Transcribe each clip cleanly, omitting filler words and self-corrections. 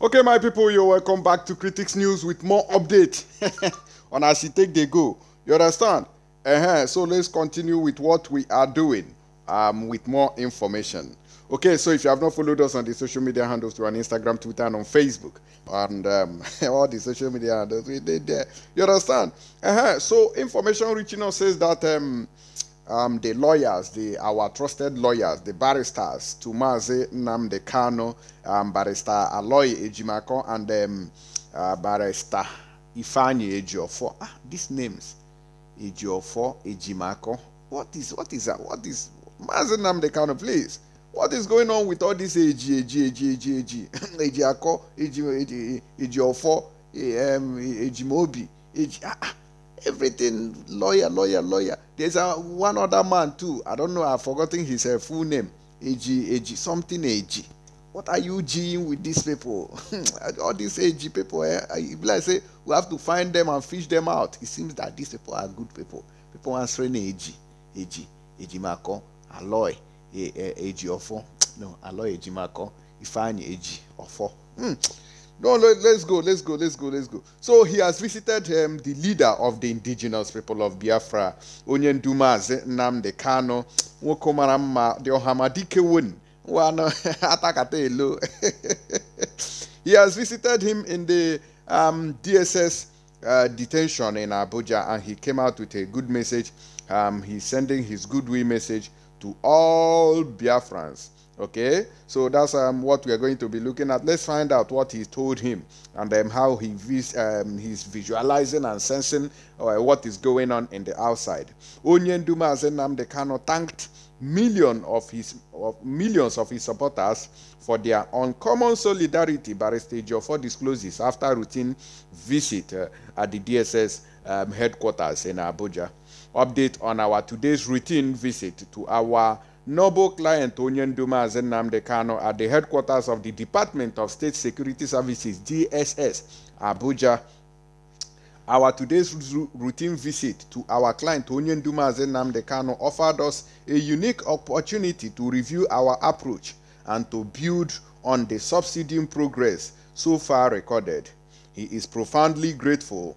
Okay, my people, you're welcome back to Critics News with more update on as it take they go. You understand? So let's continue with what we are doing with more information. Okay, so if you have not followed us on the social media handles, to on Instagram, Twitter, and on Facebook, and all the social media handles, we did there. You understand? So information reaching us says that the lawyers, our trusted lawyers, the barristers, Tumaze Nnamdi Kanu, Barrister Aloy Ejimako, and Barrister Ifeanyi Ejiofor. These names, Ejiofor, Ejimako. What is that? What is Mazi Nnamdi Kanu, please? What is going on with all this Ejiako, Ejiofor, Ejimobi, everything lawyer. There's one other man too. I don't know. I've forgotten his full name. AG something AG. What are you Ging with these people? All these AG people. Like say we have to find them and fish them out. It seems that these people are good people. People answering AG Mako, Aloy, AG Ofo. No, Aloy AG Mako. Ifeanyi AG Ofo. No, let's go. So he has visited the leader of the indigenous people of Biafra, Onyendumaze Nnamdi Kanu, Wokomarama, the Ohamadike Wun. He has visited him in the DSS detention in Abuja, and he came out with a good message. He's sending his goodwill message to all Biafrans. Okay, so that's what we are going to be looking at. Let's find out what he told him and how he's visualizing and sensing what is going on in the outside. Onyendumaze Nnamdi Kanu thanked millions of his supporters for their uncommon solidarity. Barrister Ejiofor discloses after routine visit at the DSS headquarters in Abuja. Update on our today's routine visit to our noble client Onyendumaze Nnamdi Kanu at the headquarters of the Department of State Security Services, DSS, Abuja. Our today's routine visit to our client Onyendumaze Nnamdi Kanu offered us a unique opportunity to review our approach and to build on the subsiding progress so far recorded. He is profoundly grateful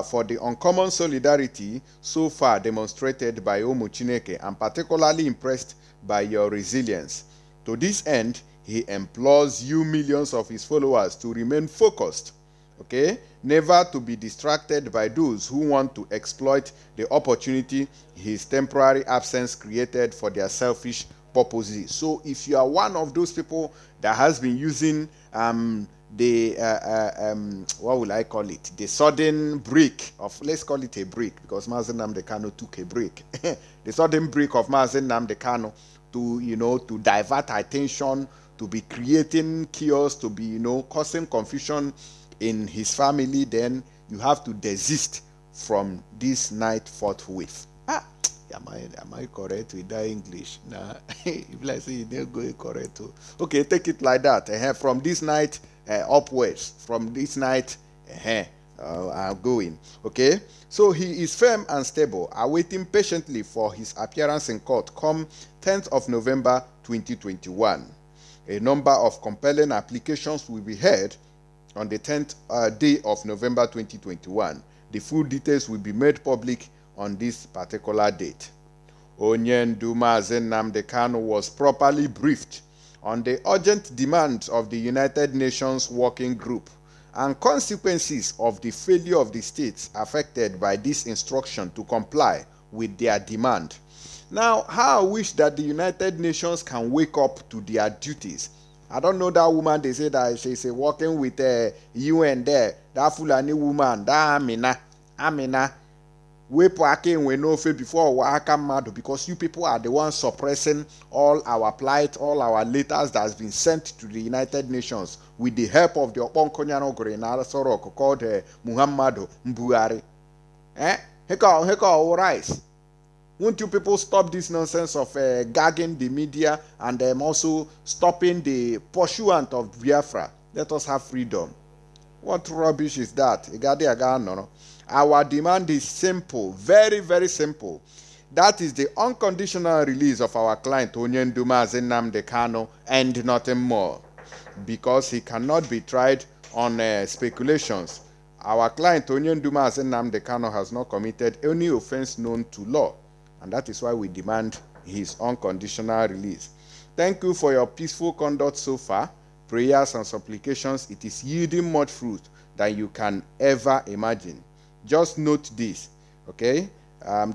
for the uncommon solidarity so far demonstrated by Omu Chineke, and particularly impressed by your resilience. To this end, he implores you, millions of his followers, to remain focused, okay? Never to be distracted by those who want to exploit the opportunity his temporary absence created for their selfish purposes. So if you are one of those people that has been using what will I call it? The sudden break of, let's call it a break, because Mazi Nnamdi Kanu took a break. The sudden break of Mazi Nnamdi Kanu to divert attention, to be creating chaos, to be, causing confusion in his family, then you have to desist from this night forthwith. Am I correct with that English? Nah, if I say you didn't go correct too. Okay, take it like that. From this night upwards, from this night, I'm going. Okay, so he is firm and stable, awaiting patiently for his appearance in court come 10th of November 2021. A number of compelling applications will be heard on the 10th day of November 2021. The full details will be made public on this particular date. Onyendumaze Nnamdi Kanu was properly briefed on the urgent demands of the United Nations Working Group and consequences of the failure of the states affected by this instruction to comply with their demand. Now, how I wish that the United Nations can wake up to their duties. I don't know that woman, they say that she's working with UN there, that Fulani woman, that Amina. Because you people are the ones suppressing all our plight, all our letters that has been sent to the United Nations with the help of the Oponkonyano Grenada Soroko called Muhammadu Buhari. Heka rice. Won't you people stop this nonsense of gagging the media and also stopping the pursuant of Biafra? Let us have freedom. What rubbish is that? Our demand is simple, very, very simple. That is the unconditional release of our client Onyendumaze Nnamdi Kanu and nothing more. because he cannot be tried on speculations. Our client, Onyenduma Nnamdi Kanu, has not committed any offense known to law, and that is why we demand his unconditional release. Thank you for your peaceful conduct so far. Prayers and supplications, it is yielding much fruit than you can ever imagine. Just note this, okay?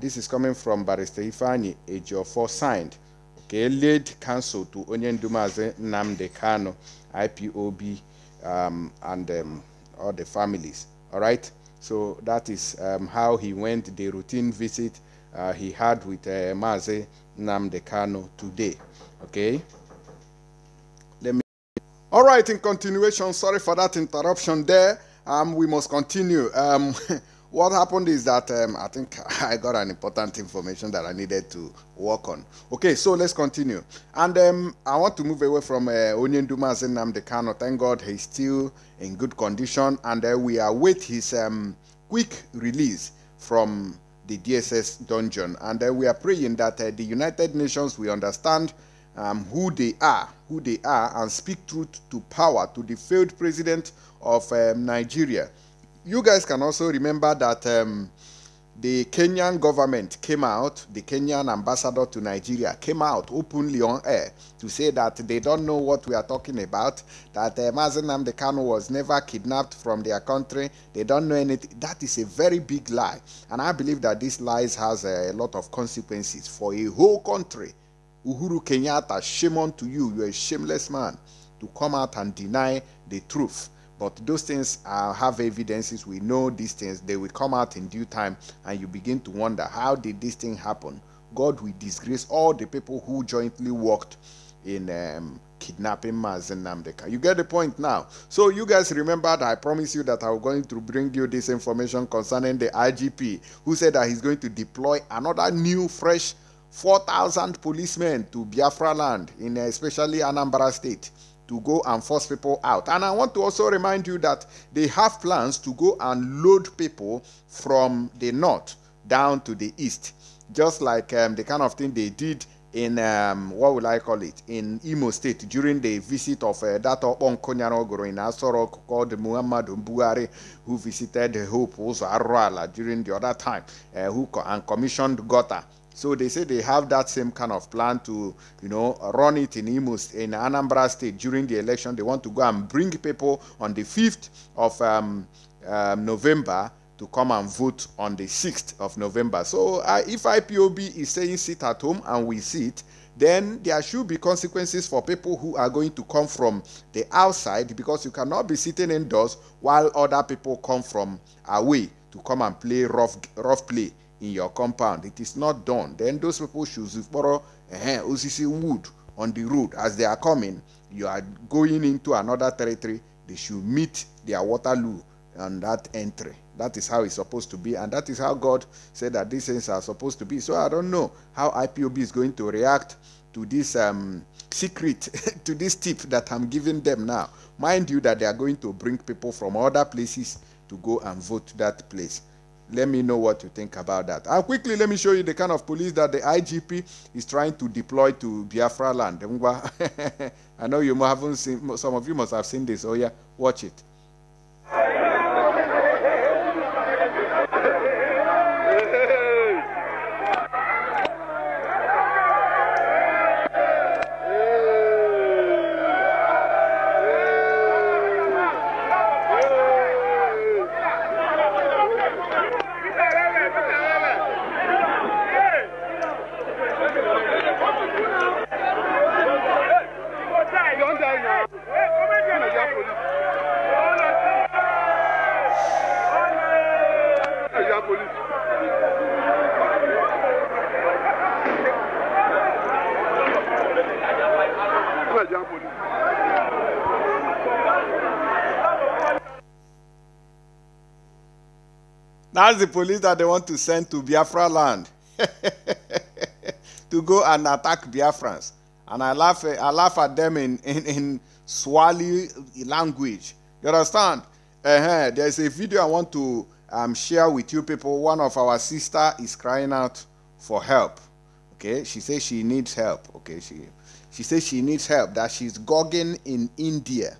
This is coming from Barrister Ifeanyi Ejiofor, signed, okay, laid counsel to Onyenduma Nnamdi Kanu, IPOB, and all the families. All right, so that is how he went, the routine visit he had with Mazi Nnamdi Kanu today. Okay, let me. All right, in continuation, sorry for that interruption there. We must continue. What happened is that I think I got an important information that I needed to work on. Okay, so let's continue. And I want to move away from Onyenduma Nnamdi Kanu. Thank God he's still in good condition, and we await his quick release from the DSS dungeon. And we are praying that the United Nations will understand who they are, and speak truth to power to the failed president of Nigeria. You guys can also remember that the Kenyan government came out, the Kenyan ambassador to Nigeria came out openly on air to say that they don't know what we are talking about, that Mazi Nnamdi Kanu was never kidnapped from their country, they don't know anything. That is a very big lie, and I believe that this lies has a lot of consequences for a whole country. Uhuru Kenyatta, shame on to you, you're a shameless man to come out and deny the truth. But those things have evidences. We know these things. They will come out in due time, and you begin to wonder, how did this thing happen? God will disgrace all the people who jointly worked in kidnapping Mazi Nnamdi Kanu. You get the point now? So you guys remember that I promised you that I was going to bring you this information concerning the IGP, who said that he's going to deploy another new, fresh 4,000 policemen to Biafra land, in especially Anambra State, to go and force people out. And I want to also remind you that they have plans to go and load people from the north down to the east, just like the kind of thing they did in what will I call it, in Imo State during the visit of that Onkonyarogoro in Asoro called Muhammadu Buhari, who visited Hope also Arwala during the other time, who commissioned Gota. So they say they have that same kind of plan to, you know, run it in Anambra State during the election. They want to go and bring people on the 5th of November to come and vote on the 6th of November. So if IPOB is saying sit at home and we sit, then there should be consequences for people who are going to come from the outside, because you cannot be sitting indoors while other people come from away to come and play rough play in your compound. It is not done. Then those people should borrow OCC wood on the road as they are coming. You are going into another territory. They should meet their Waterloo on that entry. That is how it's supposed to be, and that is how God said that these things are supposed to be. So I don't know how IPOB is going to react to this secret, to this tip that I'm giving them now. Mind you that they are going to bring people from other places to go and vote that place. Let me know what you think about that. And quickly, let me show you the kind of police that the IGP is trying to deploy to Biafra land. I know you haven't seen, some of you must have seen this. Oh yeah, watch it. That's the police that they want to send to Biafra land to go and attack Biafrans. And I laugh at them in Swahili language. You understand? There's a video I want to share with you people. One of our sister is crying out for help. Okay, she says she needs help. Okay, She says she needs help, that she's gogging in India.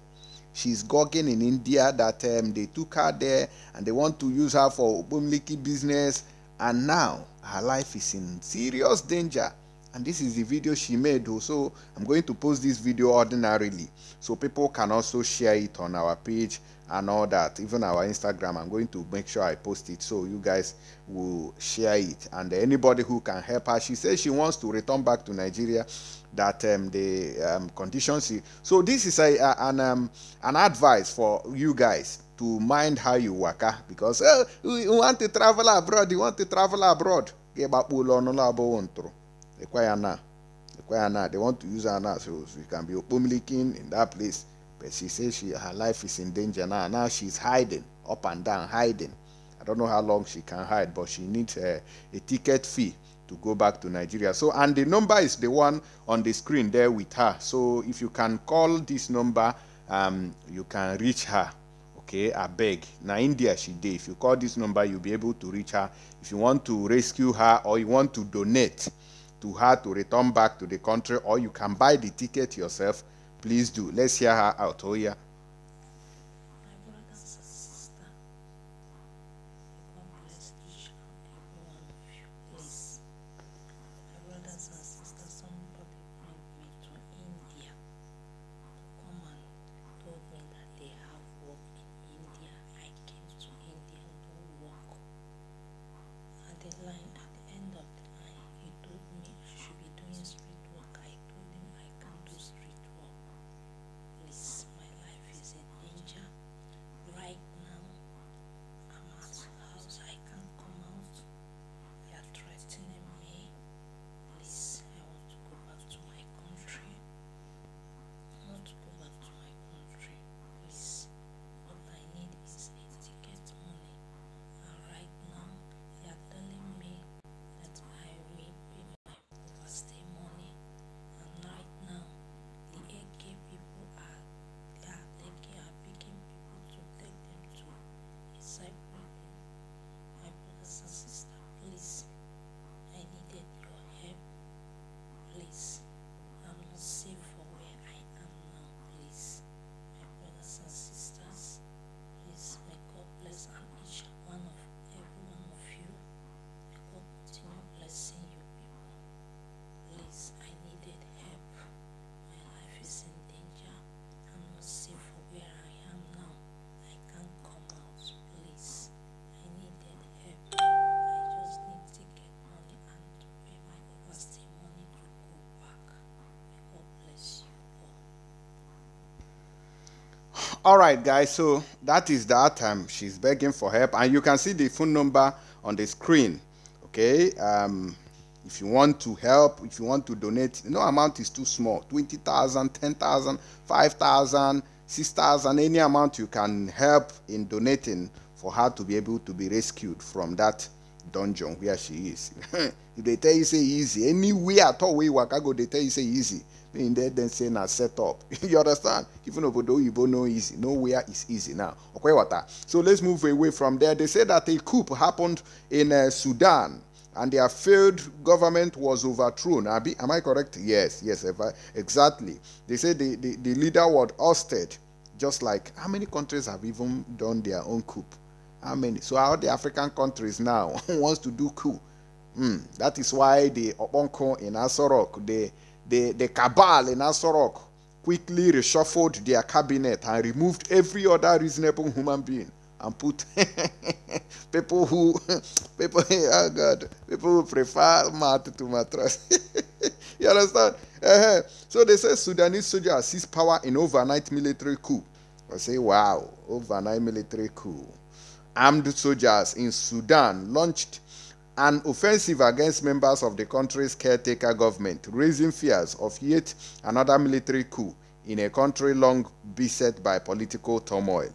She's gogging in India, that they took her there and they want to use her for Bumliki business, and now her life is in serious danger. And this is the video she made. So I'm going to post this video ordinarily so people can also share it on our page and all that, even our Instagram. I'm going to make sure I post it so you guys will share it, and anybody who can help her. She says she wants to return back to Nigeria, that the conditions. So this is an advice for you guys to mind how you work, because we want to travel abroad. You want to travel abroad. They want to use her now so she can be open in that place. But she says her life is in danger now. Now she's hiding, up and down, hiding. I don't know how long she can hide, but she needs a ticket fee to go back to Nigeria. So, and the number is the one on the screen there with her. So if you can call this number, you can reach her. Okay, I beg. Now India she did. If you call this number, you'll be able to reach her. If you want to rescue her or you want to donate to her to return back to the country, or you can buy the ticket yourself, please do. Let's hear her out. Oh yeah. My brothers and sisters, God bless each and every one of you, please. My brothers and sisters, somebody brought me to India to come and told me that they have work in India. I came to India and do work. At the end of the line, he told me I should be doing street work. I told him I can't do street work. Please, my life is in danger. Right now, I'm at house. I can't come out. They are threatening me. Please, I want to go back to my country. I want to go back to my country. Please, what I need is a ticket money. And right now, they are telling me that I will pay my overstay money. And right now, the AK people are picking people to take them to a cyber. My brothers and sisters, please, I needed your help. Please, I'm not safe for where I am now. Please, my brothers and sisters, please, may God bless each one of every one of you. May God continue blessing you people. Please, I needed help. My life is in danger. I'm not safe for where I am now. I can't come out. Please, I needed help. I just need to get money and to pay my overstay money to go back. May God bless you all. All right, guys. So that is that. She's begging for help, and you can see the phone number on the screen. Okay. If you want to help, if you want to donate, no amount is too small. 20,000, 10,000, 5,000, 6,000, any amount you can help in donating for her to be able to be rescued from that dungeon where she is. If they tell you say easy, anywhere at all where you work, go, they tell you say easy. In there, then say na set up. You understand? Even though you know easy, nowhere is easy now. Okay, what? So let's move away from there. They say that a coup happened in Sudan, and their failed government was overthrown. Am I correct? Yes, exactly. They say the leader was ousted. Just like, how many countries have even done their own coup? How many? So all the African countries now wants to do coup. That is why the Obonko in Asorok, the cabal in Asorok quickly reshuffled their cabinet and removed every other reasonable human being and put people who prefer mat to mattress. You understand? So they say Sudanese soldiers seized power in overnight military coup. I say, wow, overnight military coup. Armed soldiers in Sudan launched an offensive against members of the country's caretaker government, raising fears of yet another military coup in a country long beset by political turmoil.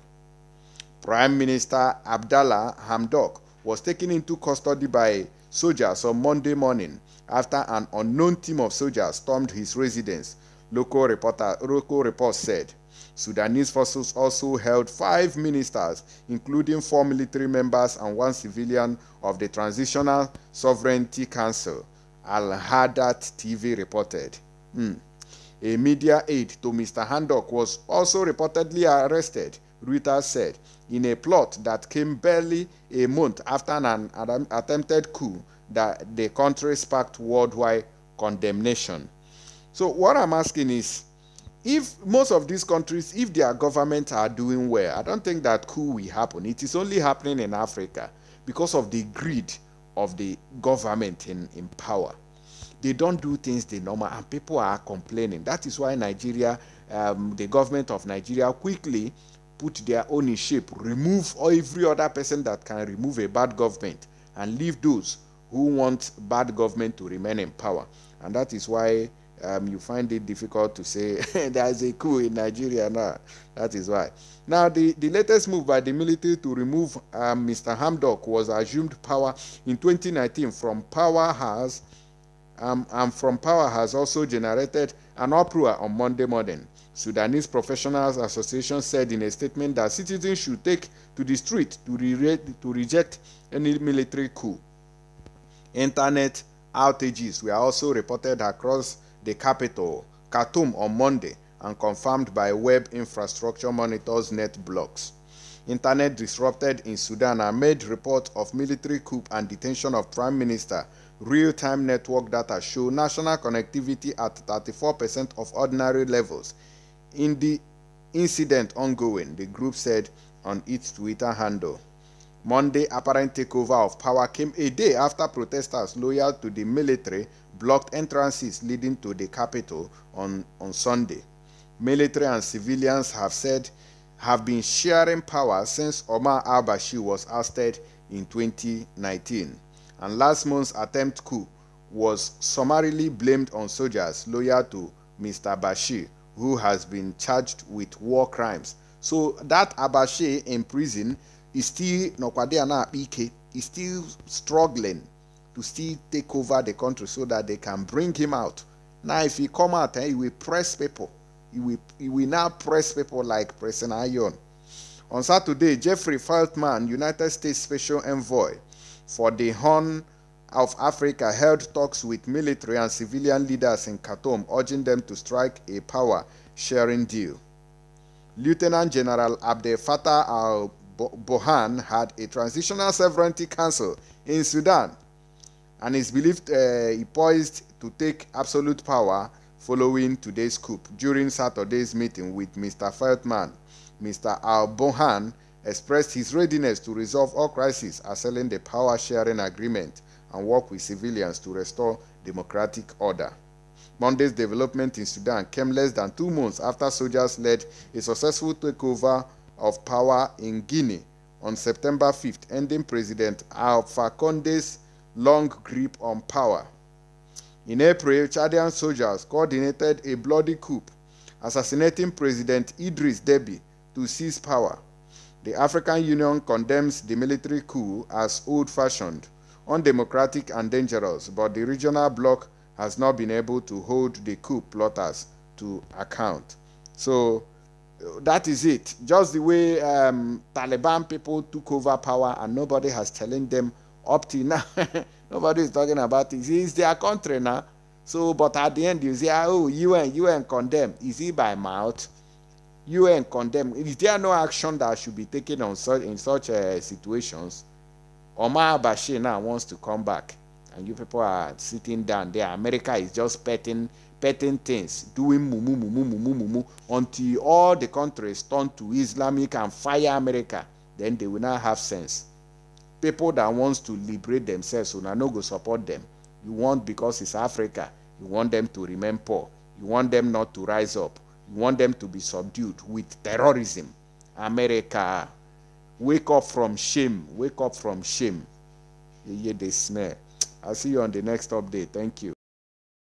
Prime Minister Abdallah Hamdok was taken into custody by soldiers on Monday morning after an unknown team of soldiers stormed his residence, local reports said. Sudanese forces also held 5 ministers, including 4 military members and 1 civilian of the Transitional Sovereignty Council, Al-Hadat TV reported. A media aide to Mr. Handok was also reportedly arrested, Reuters said, in a plot that came barely a month after an attempted coup that the country sparked worldwide condemnation. So what I'm asking is, if most of these countries, if their governments are doing well, I don't think that coup will happen. It is only happening in Africa because of the greed of the government in power. They don't do things the normal, and people are complaining. That is why Nigeria, the government of Nigeria quickly put their ownership, remove every other person that can remove a bad government, and leave those who want bad government to remain in power. And that is why you find it difficult to say there is a coup in Nigeria now. That is why. Now, the latest move by the military to remove Mr. Hamdok was assumed power in 2019 from power has also generated an uproar on Monday morning. Sudanese Professionals Association said in a statement that citizens should take to the street to reject any military coup. Internet outages were also reported across the capital, Khartoum, on Monday, and confirmed by Web Infrastructure Monitor's net blocks. Internet disrupted in Sudan amid report of military coup and detention of Prime Minister. Real-time network data show national connectivity at 34% of ordinary levels. In the incident ongoing, the group said on its Twitter handle. Monday apparent takeover of power came a day after protesters loyal to the military blocked entrances leading to the capital on Sunday. Military and civilians have been sharing power since Omar al-Bashir was ousted in 2019. And last month's attempt coup was summarily blamed on soldiers loyal to Mr. Bashir, who has been charged with war crimes. So that Bashir in prison is still struggling to still take over the country so that they can bring him out. Now, if he come out, he will press people. He will now press people like pressing iron. On Saturday, Jeffrey Feltman, United States Special Envoy for the Horn of Africa, held talks with military and civilian leaders in Khartoum, urging them to strike a power-sharing deal. Lieutenant General Abdel Fattah al-Burhan had a transitional sovereignty council in Sudan and is believed he poised to take absolute power following today's coup. During Saturday's meeting with Mr. Feltman, Mr. al-Burhan expressed his readiness to resolve all crises, assailing the power-sharing agreement and work with civilians to restore democratic order. Monday's development in Sudan came less than 2 months after soldiers led a successful takeover of power in Guinea on September 5th, ending President Alpha Conde's long grip on power. In April, Chadian soldiers coordinated a bloody coup, assassinating President Idris Deby to seize power. The African Union condemns the military coup as old-fashioned, undemocratic and dangerous, but the regional bloc has not been able to hold the coup plotters to account. So that is it. Just the way Taliban people took over power and nobody has telling them up till now. Nobody is talking about it. It's their country now. So, but at the end you say, oh, UN condemn. Is it by mouth? UN condemn. Is there no action that should be taken on in such situations? Omar al-Bashir now wants to come back, and you people are sitting down there. America is just petting things, doing mumu until all the countries turn to Islamic and fire America. Then they will not have sense. People that wants to liberate themselves will not go support them. You want, because it's Africa, you want them to remain poor. You want them not to rise up. You want them to be subdued with terrorism. America, wake up from shame. Wake up from shame. You hear the smell. I'll see you on the next update. Thank you.